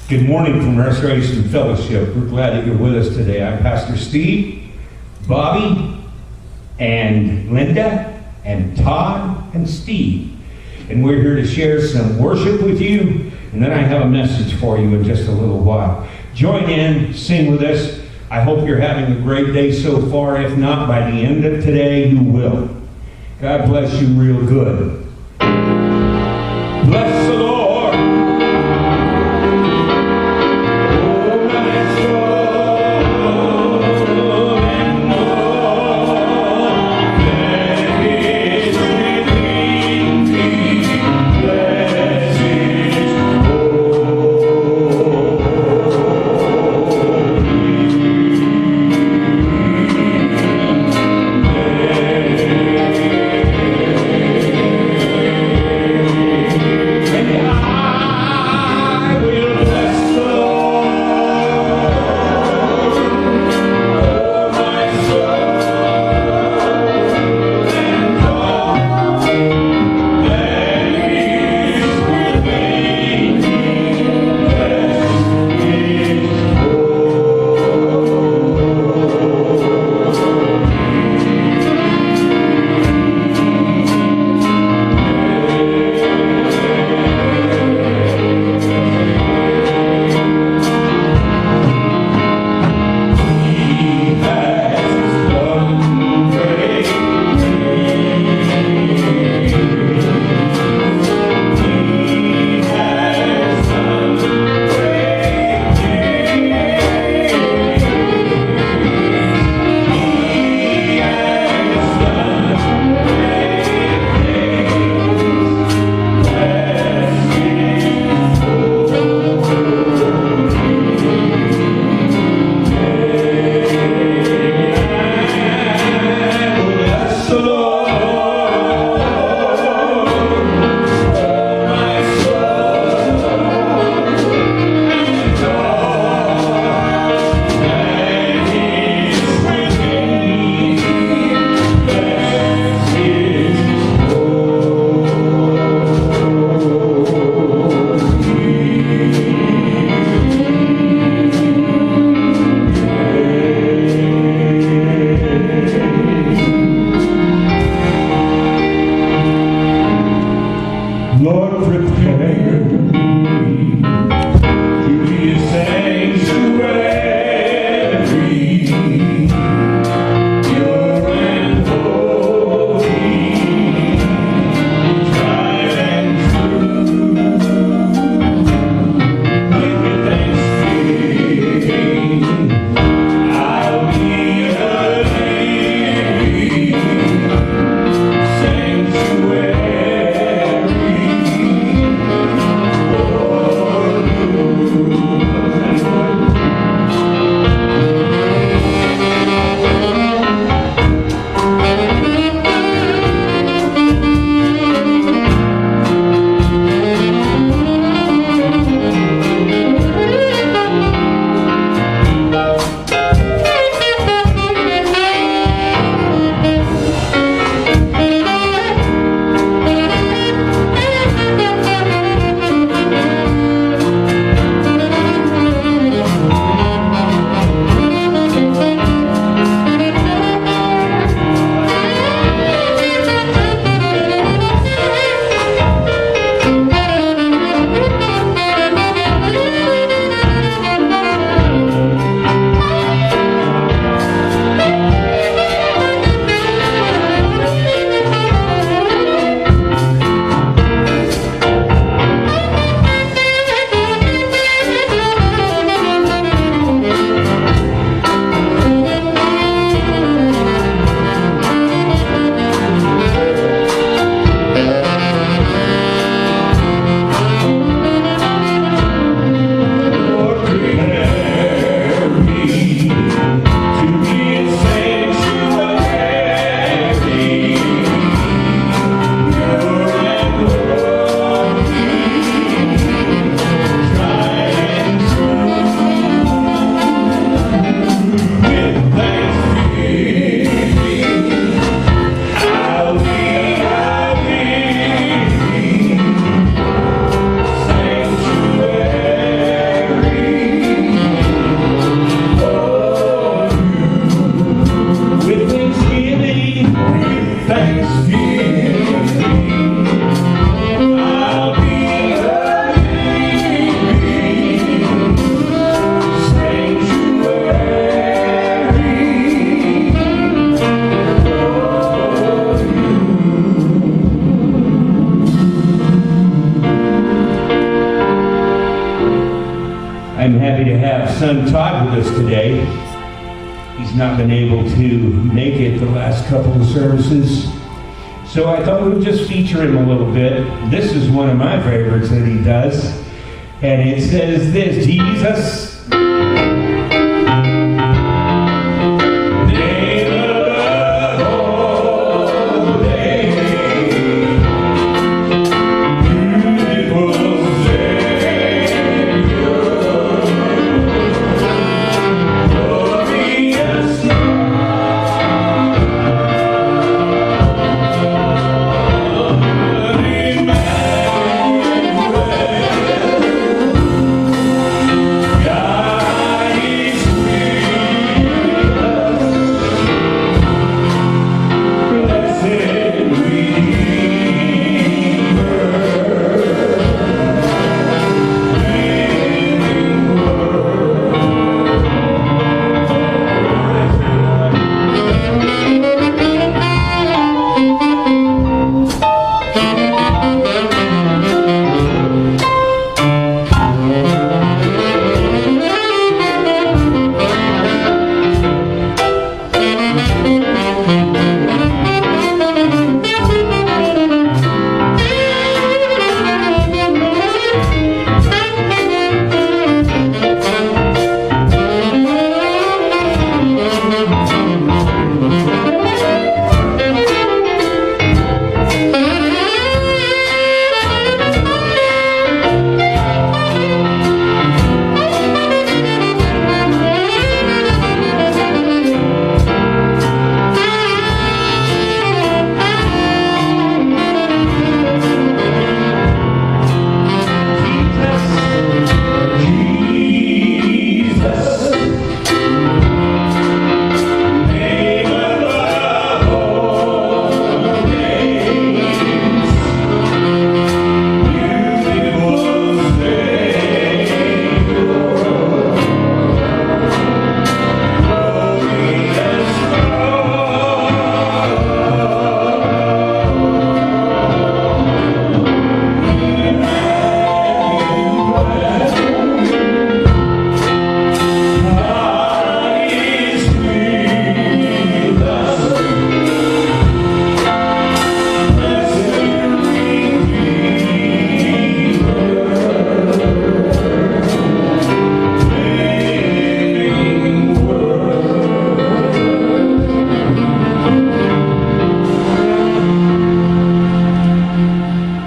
Good morning from Restoration Fellowship. We're glad that you're with us today. I'm Pastor Steve, Bobby, and Linda, and Todd, and Steve. And we're here to share some worship with you, and then I have a message for you in just a little while. Join in, sing with us. I hope you're having a great day so far. If not, by the end of today, you will. God bless you real good. Bless the Lord. I'm happy to have son Todd with us today. He's not been able to make it the last couple of services, so I thought we'd just feature him a little bit. This is one of my favorites that he does, and it says this: Jesus.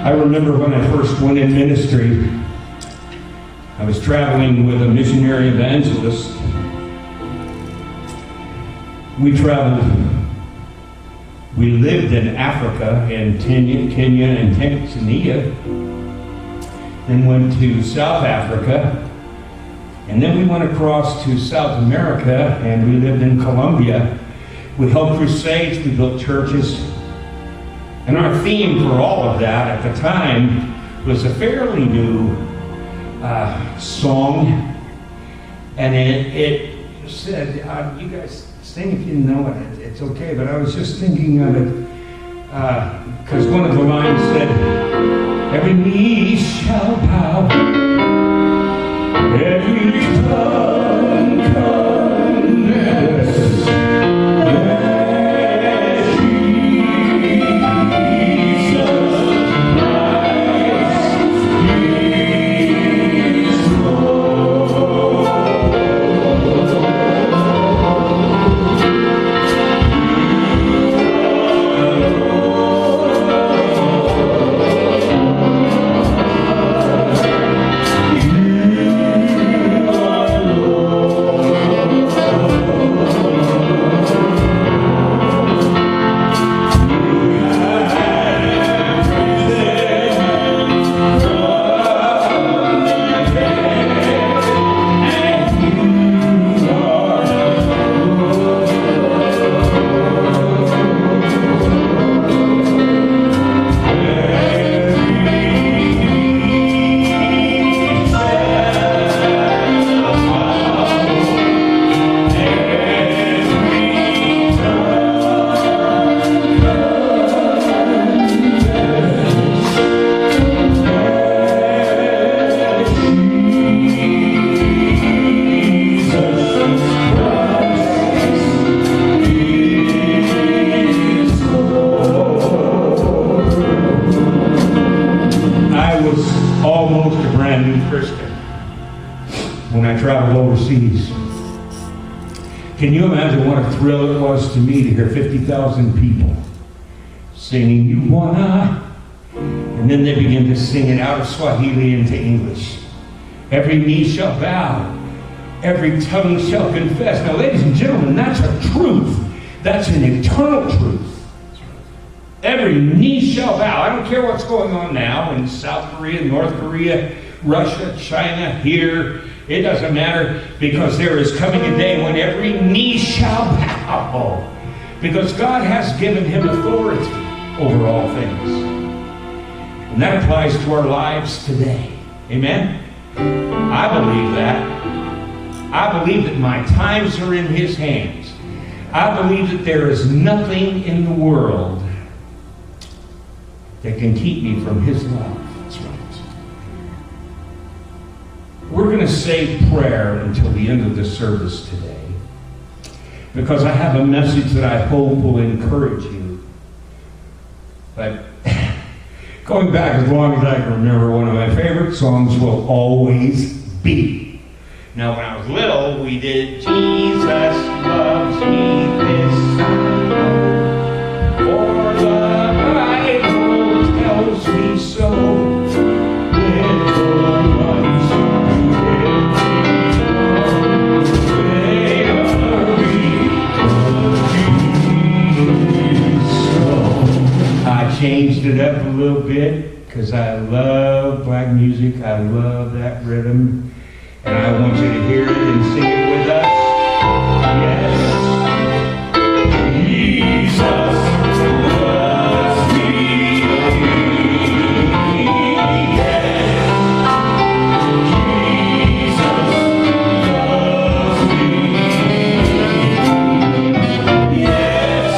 I remember when I first went in ministry, I was traveling with a missionary evangelist. We traveled, we lived in Africa, in Kenya and Tanzania, then went to South Africa, and then we went across to South America, and we lived in Colombia. We held crusades, we built churches. And our theme for all of that at the time was a fairly new song. And it said, you guys sing if you know it, it's okay. But I was just thinking of it because one of the lines said, every knee shall bow, every tongue confess. I traveled overseas. Can you imagine what a thrill it was to me to hear 50,000 people singing, "You wanna," and then they begin to sing it out of Swahili into English. Every knee shall bow, every tongue shall confess. Now, ladies and gentlemen, that's a truth. That's an eternal truth. Every knee shall bow. I don't care what's going on now in South Korea, North Korea, Russia, China, here. It doesn't matter, because there is coming a day when every knee shall bow. Because God has given him authority over all things. And that applies to our lives today. Amen? I believe that. I believe that my times are in his hands. I believe that there is nothing in the world that can keep me from his love. That's right. We're going to save prayer until the end of the service today, because I have a message that I hope will encourage you. But going back as long as I can remember, one of my favorite songs will always be. Now, when I was little, we did Jesus Loves Me This I Know, for the Bible tells me so. With the ones who they are so. I changed it up a little bit because I love black music. I love that rhythm. And I want you to hear it and sing it with us. Yes. Jesus loves me. Yes. Jesus loves me. Yes.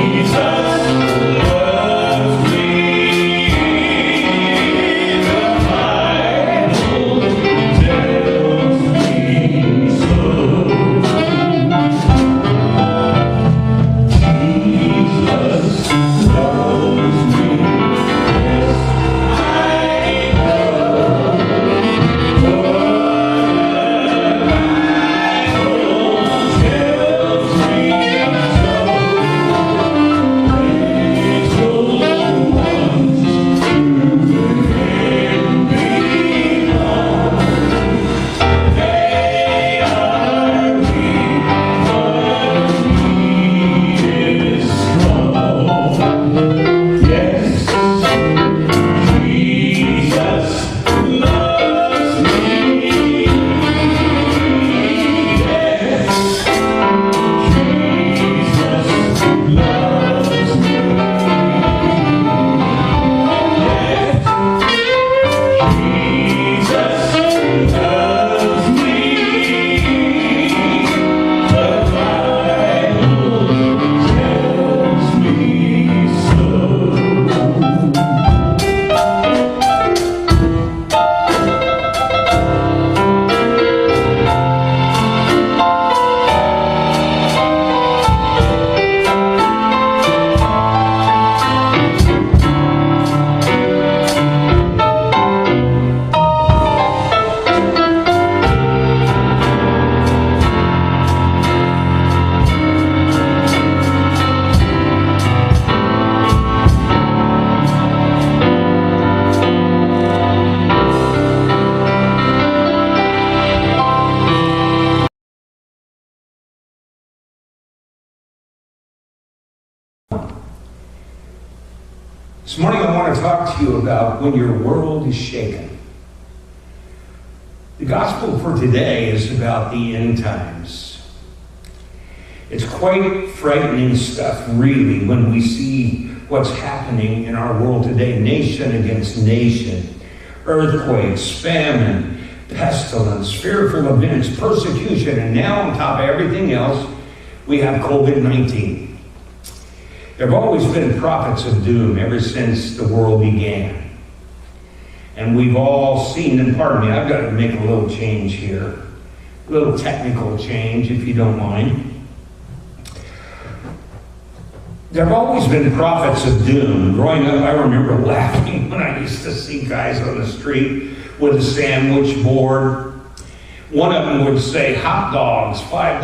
Jesus loves me. This morning I want to talk to you about when your world is shaken. The gospel for today is about the end times. It's quite frightening stuff, really, when we see what's happening in our world today, nation against nation. Earthquakes, famine, pestilence, fearful events, persecution, and now on top of everything else, we have COVID-19. There have always been prophets of doom ever since the world began. And we've all seen, and pardon me, I've got to make a little change here. A little technical change, if you don't mind. There have always been prophets of doom. Growing up, I remember laughing when I used to see guys on the street with a sandwich board. One of them would say hot dogs, $5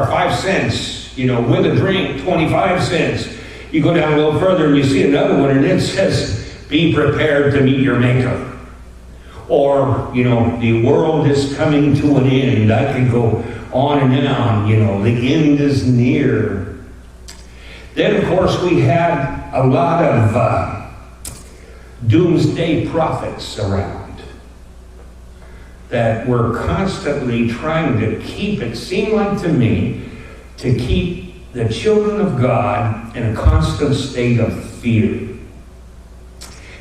or 5 cents, with a drink, 25 cents. You go down a little further and you see another one and it says, be prepared to meet your maker. Or, the world is coming to an end. I could go on and on, the end is near. Then, of course, we had a lot of doomsday prophets around that were constantly trying to keep, it seemed like to me, to keep the children of God in a constant state of fear.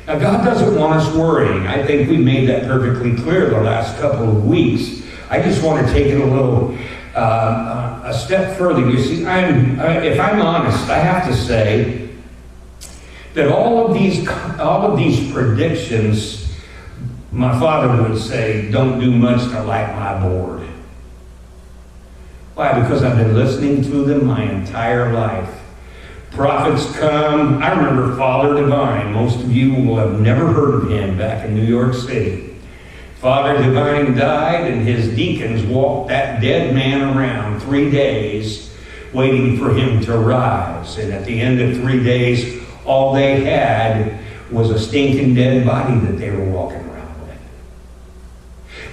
Now, God doesn't want us worrying. I think we made that perfectly clear the last couple of weeks. I just want to take it a step further. You see, if I'm honest, I have to say that all of these predictions, my father would say, don't do much to light my board. Why? Because I've been listening to them my entire life. Prophets come. I remember Father Divine. Most of you will have never heard of him back in New York City. Father Divine died, and his deacons walked that dead man around 3 days, waiting for him to rise. And at the end of 3 days, all they had was a stinking dead body that they were walking around with.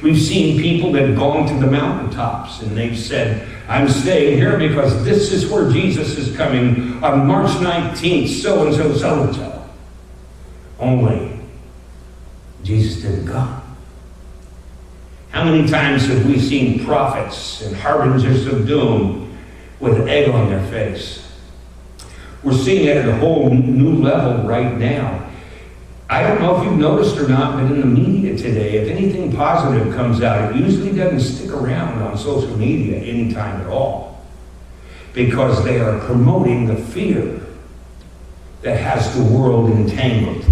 We've seen people that have gone to the mountaintops, and they've said, I'm staying here because this is where Jesus is coming on March 19th, so-and-so, so-and-so. Only, Jesus didn't come. How many times have we seen prophets and harbingers of doom with egg on their face? We're seeing it at a whole new level right now. I don't know if you've noticed or not, but in the media today, if anything positive comes out, it usually doesn't stick around on social media anytime at all, because they are promoting the fear that has the world entangled.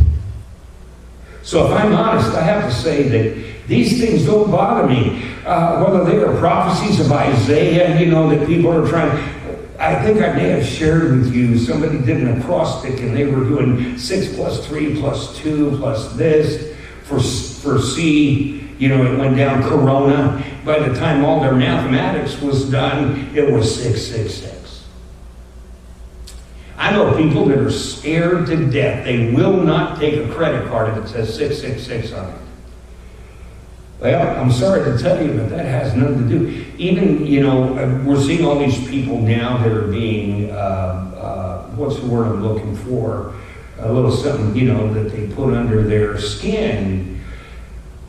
So if I'm honest, I have to say that these things don't bother me. Whether they are prophecies of Isaiah, that people are trying. I think I may have shared with you, somebody did an acrostic and they were doing 6 plus 3 plus 2 plus this for C. It went down Corona. By the time all their mathematics was done, it was 666. I know people that are scared to death. They will not take a credit card if it says 666 on it. Well, I'm sorry to tell you, but that has nothing to do. Even, we're seeing all these people now that are being, what's the word I'm looking for? A little something, that they put under their skin.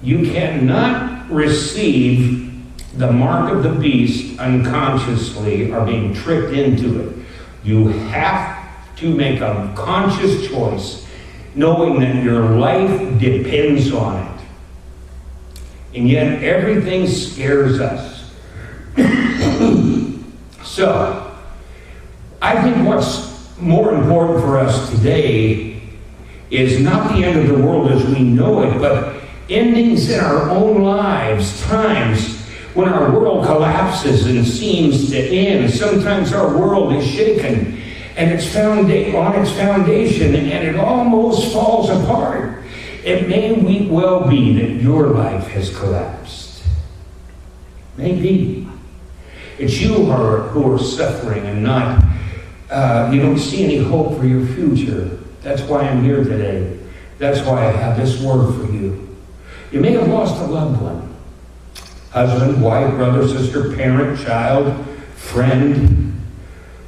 You cannot receive the mark of the beast unconsciously or being tricked into it. You have to make a conscious choice, knowing that your life depends on it. And yet everything scares us. So, I think what's more important for us today is not the end of the world as we know it, but endings in our own lives, times when our world collapses and seems to end. Sometimes our world is shaken and it's on its foundation and it almost falls apart. It may well be that your life has collapsed. Maybe. It's you who are suffering and not, you don't see any hope for your future. That's why I'm here today. That's why I have this word for you. You may have lost a loved one. Husband, wife, brother, sister, parent, child, friend.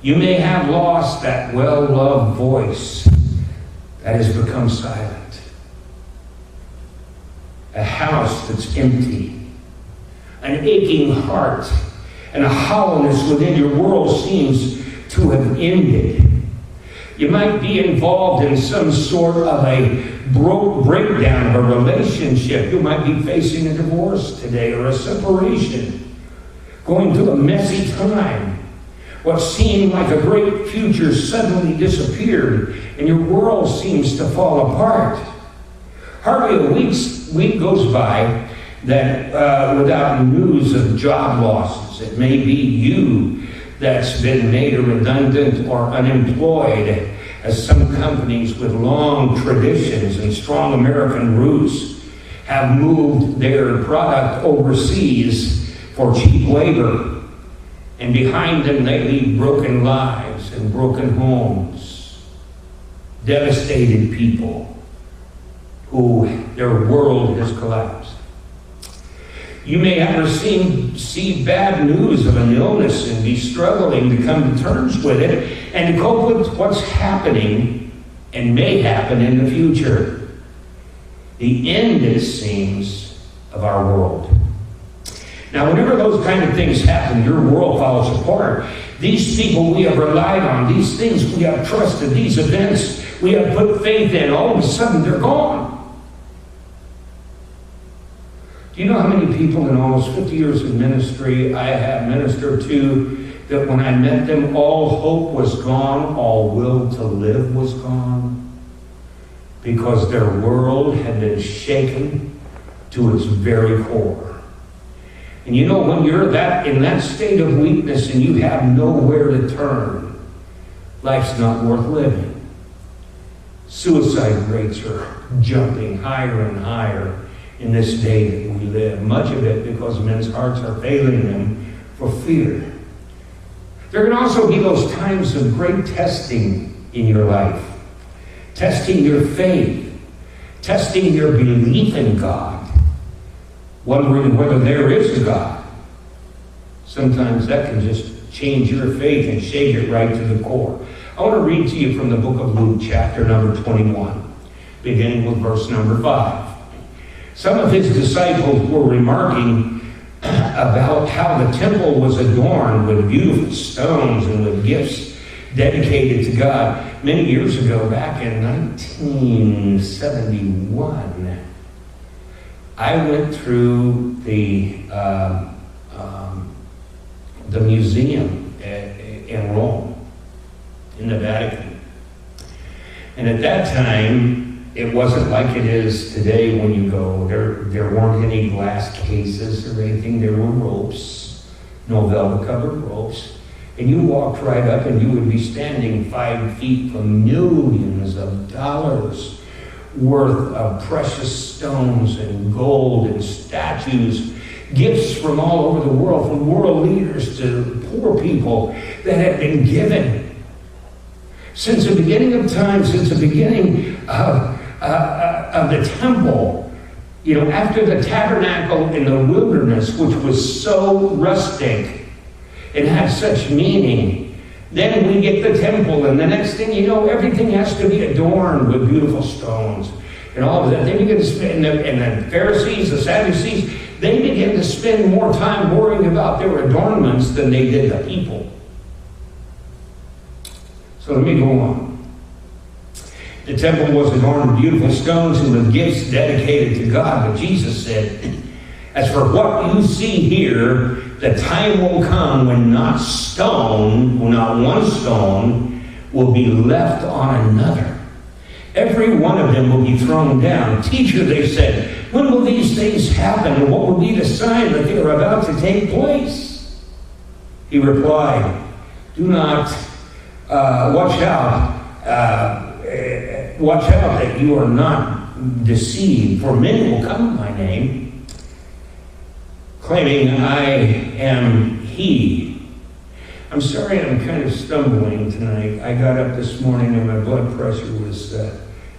You may have lost that well-loved voice that has become silent. A house that's empty, an aching heart, and a hollowness within your world seems to have ended. You might be involved in some sort of a breakdown of a relationship. You might be facing a divorce today or a separation, going through a messy time. What seemed like a great future suddenly disappeared, and your world seems to fall apart. Hardly a week goes by that without news of job losses. It may be you that's been made redundant or unemployed, as some companies with long traditions and strong American roots have moved their product overseas for cheap labor. And behind them they leave broken lives and broken homes, devastated people who their world has collapsed. You may have received bad news of an illness and be struggling to come to terms with it and to cope with what's happening and may happen in the future. The end, it seems, of our world. Now, whenever those kind of things happen, your world falls apart. These people we have relied on, these things we have trusted, these events we have put faith in, all of a sudden they're gone. Do you know how many people in almost 50 years of ministry I have ministered to that when I met them, all hope was gone, all will to live was gone? Because their world had been shaken to its very core. And you know, when you're in that state of weakness and you have nowhere to turn, life's not worth living. Suicide rates are jumping higher and higher in this day that we live. Much of it because men's hearts are failing them for fear. There can also be those times of great testing in your life. Testing your faith. Testing your belief in God. Wondering whether there is a God. Sometimes that can just change your faith and shake it right to the core. I want to read to you from the book of Luke, chapter number 21, beginning with verse number 5. Some of his disciples were remarking about how the temple was adorned with beautiful stones and with gifts dedicated to God. Many years ago, back in 1971, I went through the museum in Rome, in the Vatican. And at that time, it wasn't like it is today when you go. There weren't any glass cases or anything. There were ropes, no velvet-covered ropes. And you walked right up and you would be standing 5 feet from millions of dollars worth of precious stones and gold and statues, gifts from all over the world, from world leaders to poor people that had been given. Since the beginning of time, since the beginning of the temple, you know, after the tabernacle in the wilderness, which was so rustic and had such meaning, then we get the temple, and the next thing you know, everything has to be adorned with beautiful stones and all of that. They begin to spend, and the Pharisees, the Sadducees, they begin to spend more time worrying about their adornments than they did the people. So let me go on. The temple was adorned with beautiful stones and with gifts dedicated to God. But Jesus said, as for what you see here, the time will come when not one stone will be left on another. Every one of them will be thrown down. Teacher, they said, when will these things happen, and what will be the sign that they are about to take place? He replied, do not watch out that you are not deceived, for many will come in my name, claiming I am he. I'm sorry I'm kind of stumbling tonight. I got up this morning and my blood pressure was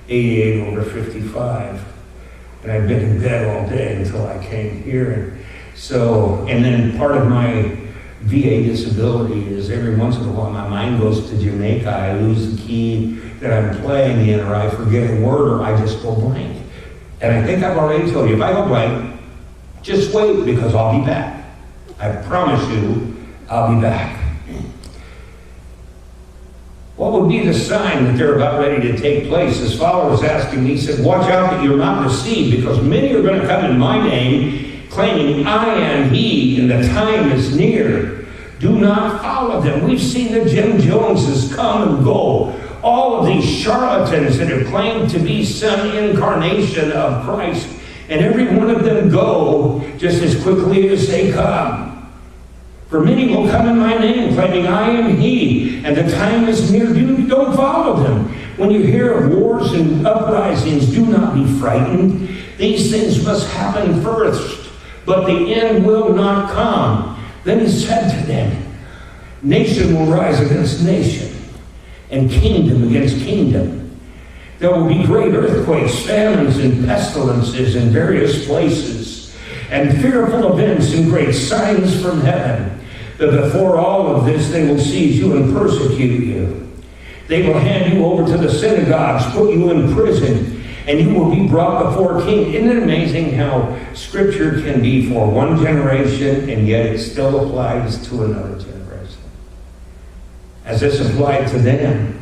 88/55. And I've been in bed all day until I came here. And then part of my VA disability is every once in a while my mind goes to Jamaica. I lose the key that I'm playing in, or I forget a word, or I just go blank. And I think I've already told you, if I go blank, just wait, because I'll be back. I promise you, I'll be back. What would be the sign that they're about ready to take place? His followers asked him, he said, watch out that you're not deceived, because many are going to come in my name, claiming I am he, and the time is near. Do not follow them. We've seen the Jim Joneses come and go. All of these charlatans that have claimed to be some incarnation of Christ, and every one of them go just as quickly as they come. For many will come in my name, claiming I am he, and the time is near. Don't follow them. When you hear of wars and uprisings, do not be frightened. These things must happen first, but the end will not come. Then he said to them, nation will rise against nation, and kingdom against kingdom. There will be great earthquakes, famines, and pestilences in various places, and fearful events and great signs from heaven. But before all of this, they will seize you and persecute you. They will hand you over to the synagogues, put you in prison, and you will be brought before kings. Isn't it amazing how Scripture can be for one generation, and yet it still applies to another generation? As this applied to them.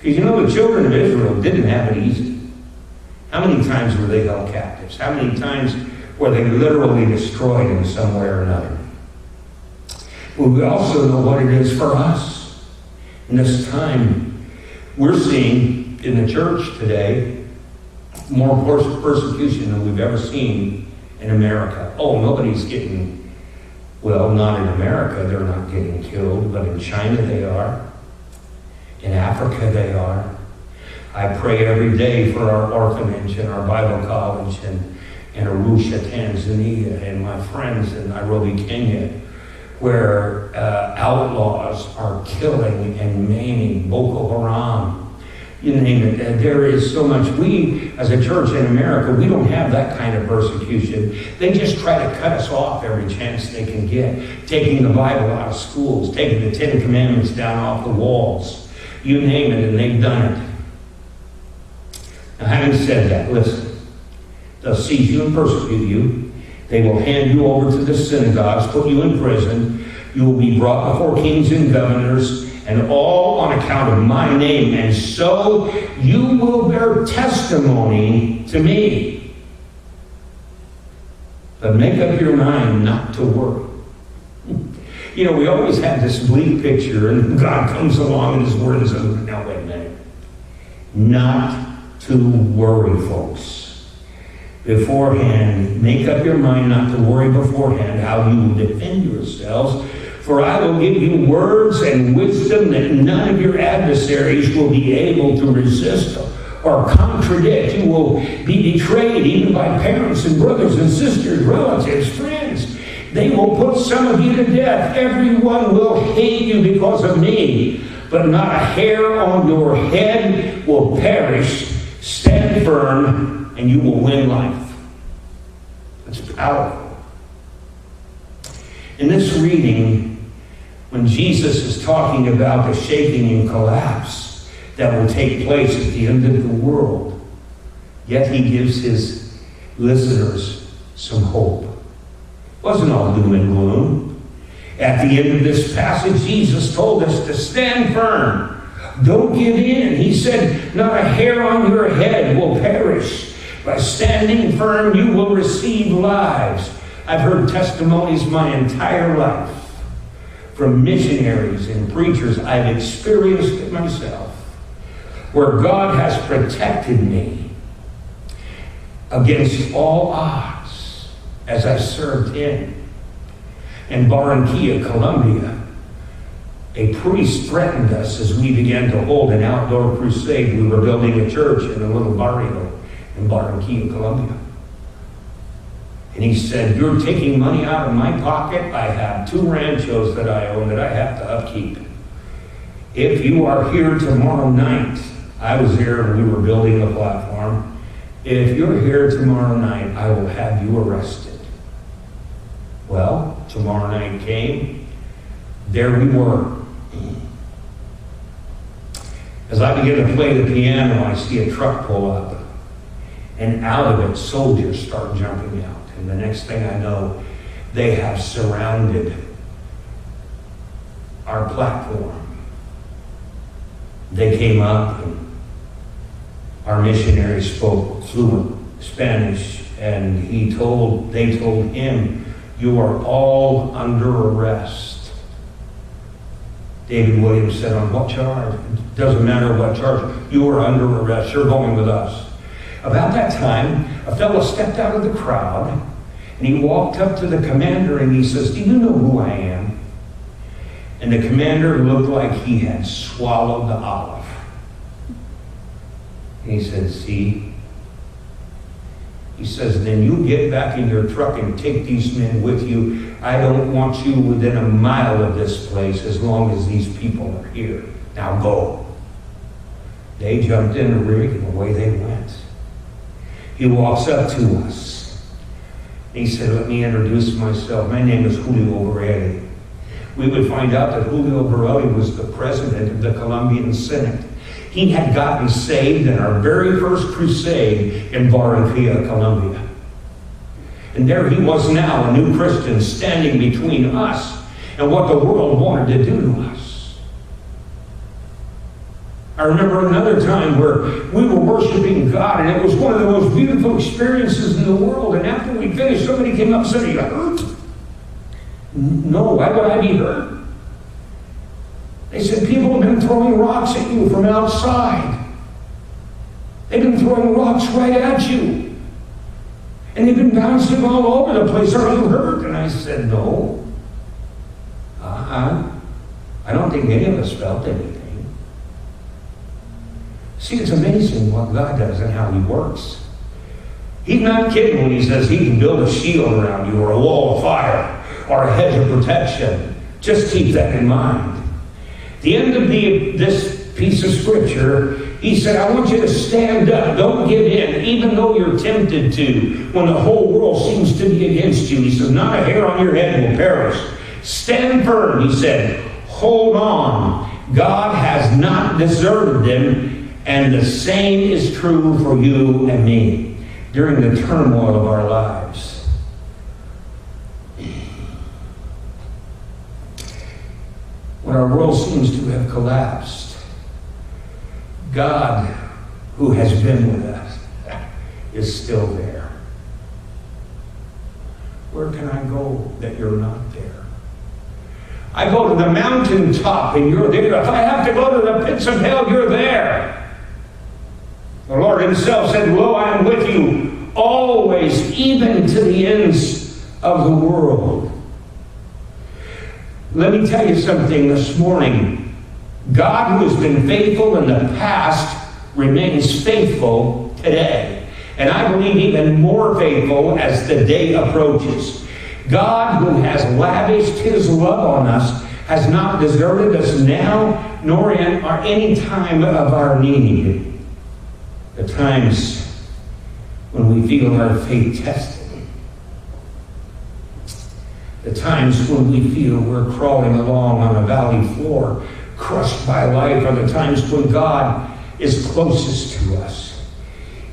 Because the children of Israel didn't have it easy. How many times were they held captives? How many times were they literally destroyed in some way or another? Well, we also know what it is for us. In this time, we're seeing in the church today more persecution than we've ever seen in America. Oh, nobody's getting, well, not in America, they're not getting killed, but in China they are. In Africa they are. I pray every day for our orphanage and our Bible college in Arusha, Tanzania, and my friends in Nairobi, Kenya, where outlaws are killing and maiming, Boko Haram, you name it. There is so much. We, as a church in America, we don't have that kind of persecution. They just try to cut us off every chance they can get, taking the Bible out of schools, taking the Ten Commandments down off the walls. You name it, and they've done it. Now, having said that, listen. They'll seize you and persecute you. They will hand you over to the synagogues, put you in prison. You will be brought before kings and governors, and all on account of my name. And so you will bear testimony to me. But make up your mind not to worry. We always have this bleak picture, and God comes along and his word is over. Now, wait a minute. Not to worry, folks. Beforehand, make up your mind not to worry beforehand how you will defend yourselves. For I will give you words and wisdom that none of your adversaries will be able to resist or contradict. You will be betrayed even by parents and brothers and sisters, relatives, friends. They will put some of you to death. Everyone will hate you because of me. But not a hair on your head will perish. Stand firm, and you will win life. It's powerful. In this reading, when Jesus is talking about the shaking and collapse that will take place at the end of the world, yet he gives his listeners some hope. It wasn't all doom and gloom. At the end of this passage, Jesus told us to stand firm. Don't give in. He said, not a hair on your head will perish. By standing firm, you will receive lives. I've heard testimonies my entire life from missionaries and preachers. I've experienced it myself, where God has protected me against all odds as I served him. In Barranquilla, Colombia, a priest threatened us as we began to hold an outdoor crusade. We were building a church in a little barrio in Barranquilla, Colombia. And he said, you're taking money out of my pocket. I have 2 ranchos that I own that I have to upkeep. If you are here tomorrow night, I was here and we were building a platform. If you're here tomorrow night, I will have you arrested. Well, tomorrow night came. There we were. As I begin to play the piano, I see a truck pull up. And out of it, soldiers start jumping out. And the next thing I know, they have surrounded our platform. They came up, and our missionary spoke fluent Spanish, and they told him, you are all under arrest. David Williams said, on what charge? It doesn't matter what charge. You are under arrest. You're going with us. About that time, a fellow stepped out of the crowd, and he walked up to the commander, and he says, do you know who I am? And the commander looked like he had swallowed the olive. And he said, see, He says, then you get back in your truck and take these men with you. I don't want you within a mile of this place as long as these people are here. Now go. They jumped in the rig and away they went. He walks up to us. He said, let me introduce myself. My name is Julio Borelli. We would find out that Julio Borelli was the president of the Colombian Senate. He had gotten saved in our very first crusade in Barranquilla, Colombia. And there he was now, a new Christian, standing between us and what the world wanted to do to us. I remember another time where we were worshiping God, and it was one of the most beautiful experiences in the world. And after we finished, somebody came up and said, are you hurt? No, why would I be hurt? They said, people have been throwing rocks at you from outside. They've been throwing rocks right at you. And they've been bouncing all over the place. Are you hurt? And I said, no. I don't think any of us felt anything. See, it's amazing what God does and how He works. He's not kidding when He says He can build a shield around you or a wall of fire or a hedge of protection. Just keep that in mind. The end of this piece of scripture, He said, I want you to stand up. Don't give in, even though you're tempted to, when the whole world seems to be against you. He said, not a hair on your head will perish. Stand firm, He said. Hold on. God has not deserted them, and the same is true for you and me during the turmoil of our lives. When our world seems to have collapsed, God, who has been with us, is still there. Where can I go that you're not there? I go to the mountaintop and you're there. If I have to go to the pits of hell, you're there. The Lord Himself said, lo, I am with you always, even to the ends of the world. Let me tell you something this morning. God, who has been faithful in the past, remains faithful today. And I believe even more faithful as the day approaches. God, who has lavished His love on us, has not deserted us now, nor in any time of our need. The times when we feel our faith tested. The times when we feel we're crawling along on a valley floor, crushed by life, are the times when God is closest to us,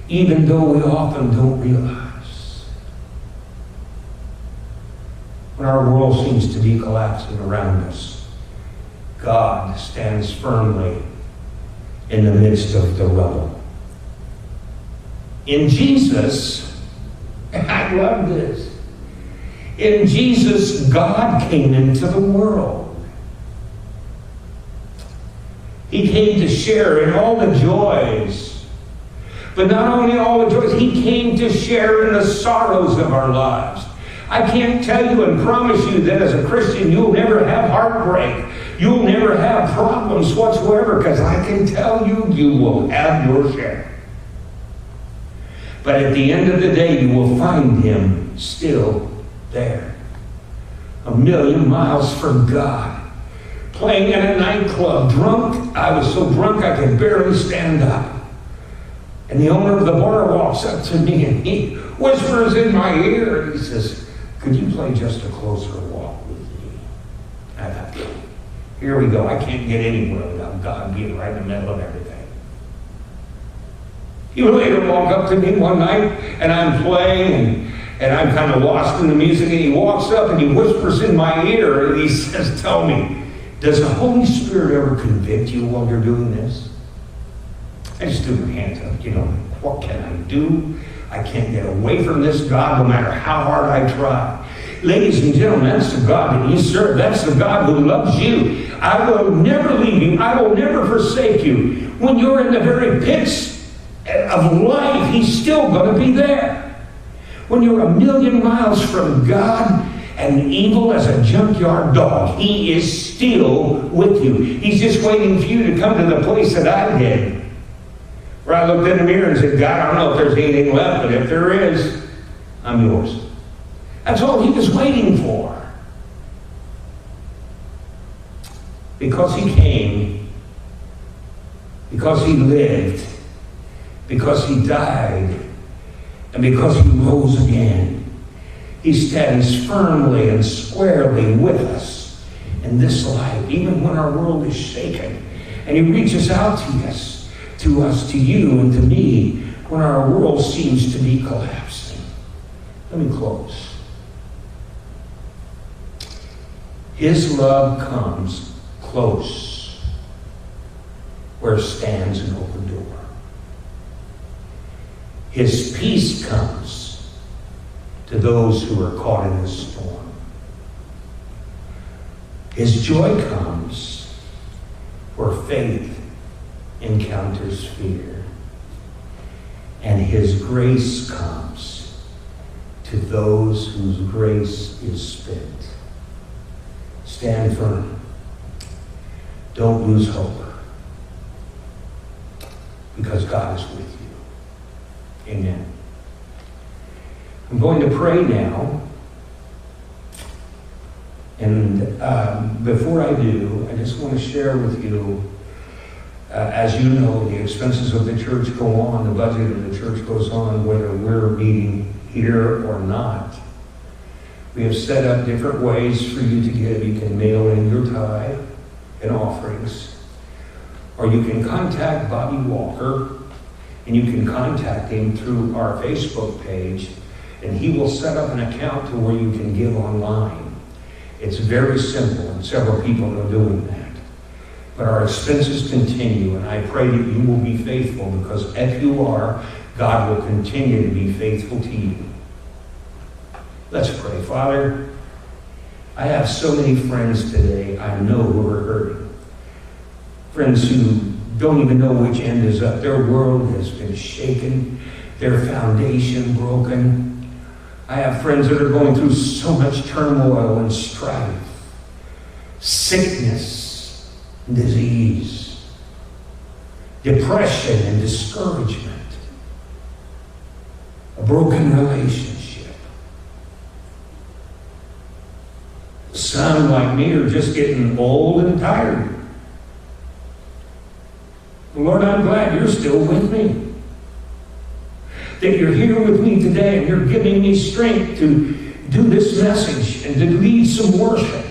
even though we often don't realize. When our world seems to be collapsing around us, God stands firmly in the midst of the rubble. In Jesus, and I love this, in Jesus, God came into the world. He came to share in all the joys. But not only all the joys, He came to share in the sorrows of our lives. I can't tell you and promise you that as a Christian, you'll never have heartbreak. You'll never have problems whatsoever, because I can tell you, you will have your share. But at the end of the day, you will find Him still there, 1,000,000 miles from God, playing in a nightclub, drunk. I was so drunk I could barely stand up. And the owner of the bar walks up to me and he whispers in my ear and he says, could you play just a closer walk with me? I thought, here we go. I can't get anywhere without God being right in the middle of everything. He would later walk up to me one night and I'm playing and I'm kind of lost in the music, and he walks up and he whispers in my ear and he says, tell me, does the Holy Spirit ever convict you while you're doing this? I just threw my hands up, what can I do? I can't get away from this God no matter how hard I try. Ladies and gentlemen, that's the God that you serve. That's the God who loves you. I will never leave you. I will never forsake you. When you're in the very pits of life, He's still going to be there. When you're 1,000,000 miles from God and evil as a junkyard dog, He is still with you. He's just waiting for you to come to the place that I did, Where I looked in the mirror and said, God, I don't know if there's anything left, but if there is, I'm yours. That's all he was waiting for. Because he came, because he lived, because he died, and because he rose again, he stands firmly and squarely with us in this life, even when our world is shaken. And he reaches out to us, to you and to me, when our world seems to be collapsing. Let me close. His love comes close where stands an open door. His peace comes to those who are caught in the storm. His joy comes where faith encounters fear. And his grace comes to those whose grace is spent. Stand firm. Don't lose hope. Because God is with you. Amen. I'm going to pray now. And before I do, I just want to share with you, as you know, the expenses of the church go on, the budget of the church goes on, whether we're meeting here or not. We have set up different ways for you to give. You can mail in your tithe and offerings, or you can contact Bobby Walker, and you can contact him through our Facebook page, and he will set up an account to where you can give online. It's very simple, and several people are doing that. But our expenses continue, and I pray that you will be faithful, because if you are, God will continue to be faithful to you. Let's pray. Father, I have so many friends today I know who are hurting. Friends who don't even know which end is up. Their world has been shaken, their foundation broken. I have friends that are going through so much turmoil and strife, sickness, disease, depression and discouragement, a broken relationship. Some, like me, are just getting old and tired. Lord, I'm glad you're still with me. That you're here with me today and you're giving me strength to do this message and to lead some worship.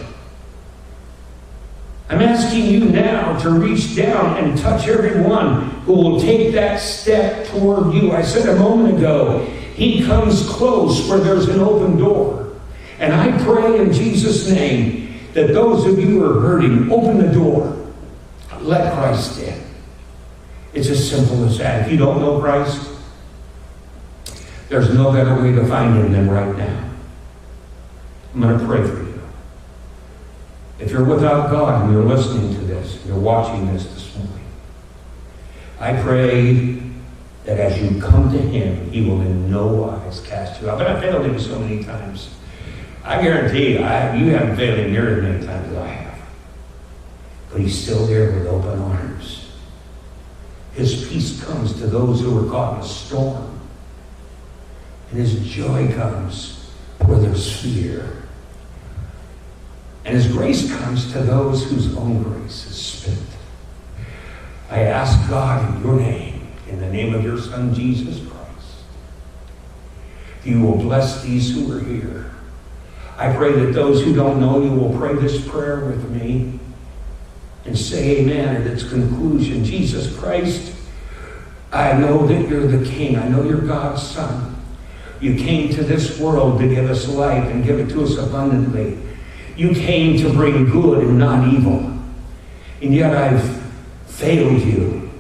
I'm asking you now to reach down and touch everyone who will take that step toward you. I said a moment ago, he comes close where there's an open door. And I pray in Jesus' name that those of you who are hurting, open the door. Let Christ in. It's as simple as that. If you don't know Christ, there's no better way to find him than right now. I'm going to pray for you. If you're without God and you're listening to this, you're watching this morning, I pray that as you come to him, he will in no wise cast you out. But I failed him so many times. I guarantee you, you haven't failed him near as many times as I have. But he's still there with open arms. His peace comes to those who are caught in a storm. And his joy comes where there's fear. And his grace comes to those whose own grace is spent. I ask God in your name, in the name of your Son, Jesus Christ, you will bless these who are here. I pray that those who don't know you will pray this prayer with me and say amen at its conclusion. Jesus Christ, I know that you're the King. I know you're God's Son. You came to this world to give us life and give it to us abundantly. You came to bring good and not evil. And yet I've failed you.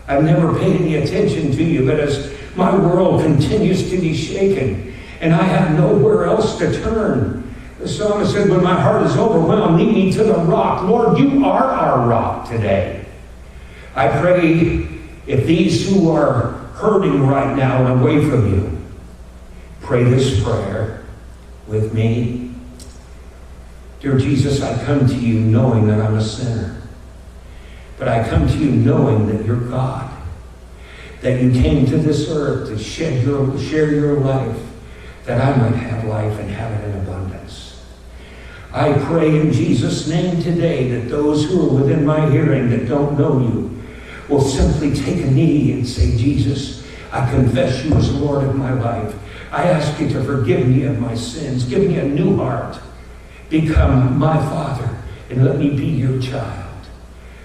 I've never paid any attention to you, but as my world continues to be shaken and I have nowhere else to turn, the psalmist said, when my heart is overwhelmed, lead me to the rock. Lord, you are our rock today. I pray if these who are hurting right now and away from you, pray this prayer with me. Dear Jesus, I come to you knowing that I'm a sinner. But I come to you knowing that you're God. that you came to this earth to share your life, that I might have life and have it in abundance. I pray in Jesus' name today that those who are within my hearing that don't know you will simply take a knee and say, Jesus, I confess you as Lord of my life. I ask you to forgive me of my sins. Give me a new heart. Become my Father and let me be your child.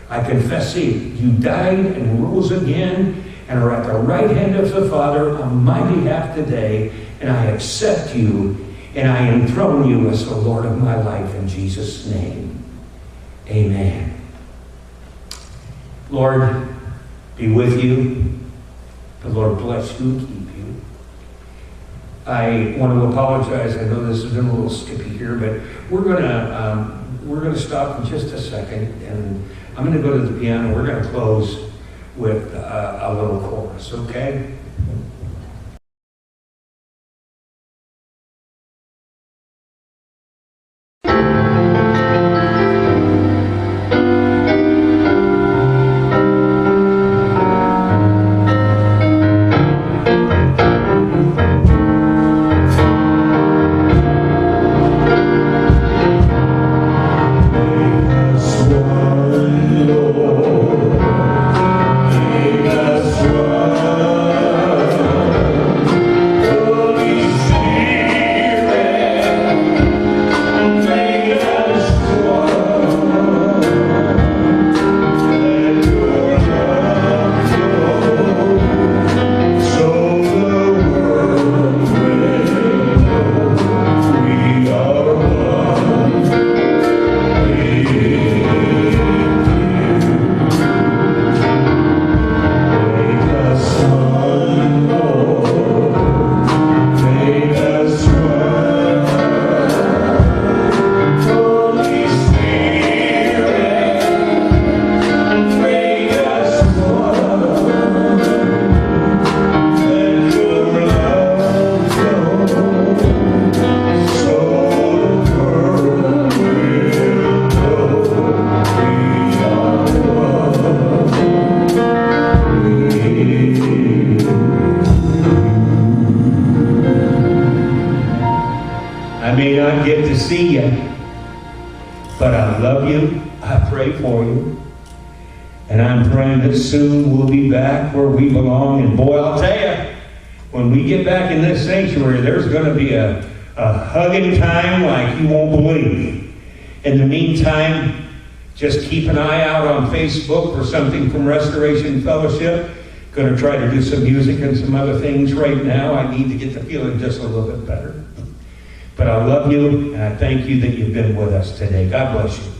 I confess you died and rose again and are at the right hand of the Father on my behalf today, and I accept you and I enthrone you as the Lord of my life in Jesus' name. Amen. Lord, be with you. The Lord bless you and keep you. I want to apologize. I know this has been a little skippy here, but we're going to stop in just a second, and I'm going to go to the piano. We're going to close with a little chorus, okay? I may not get to see you, but I love you. I pray for you. And I'm praying that soon we'll be back where we belong. And boy, I'll tell you, when we get back in this sanctuary, there's going to be a hugging time like you won't believe. In the meantime, just keep an eye out on Facebook for something from Restoration Fellowship. Going to try to do some music and some other things right now. I need to get the feeling just a little bit better. But I love you, and I thank you that you've been with us today. God bless you.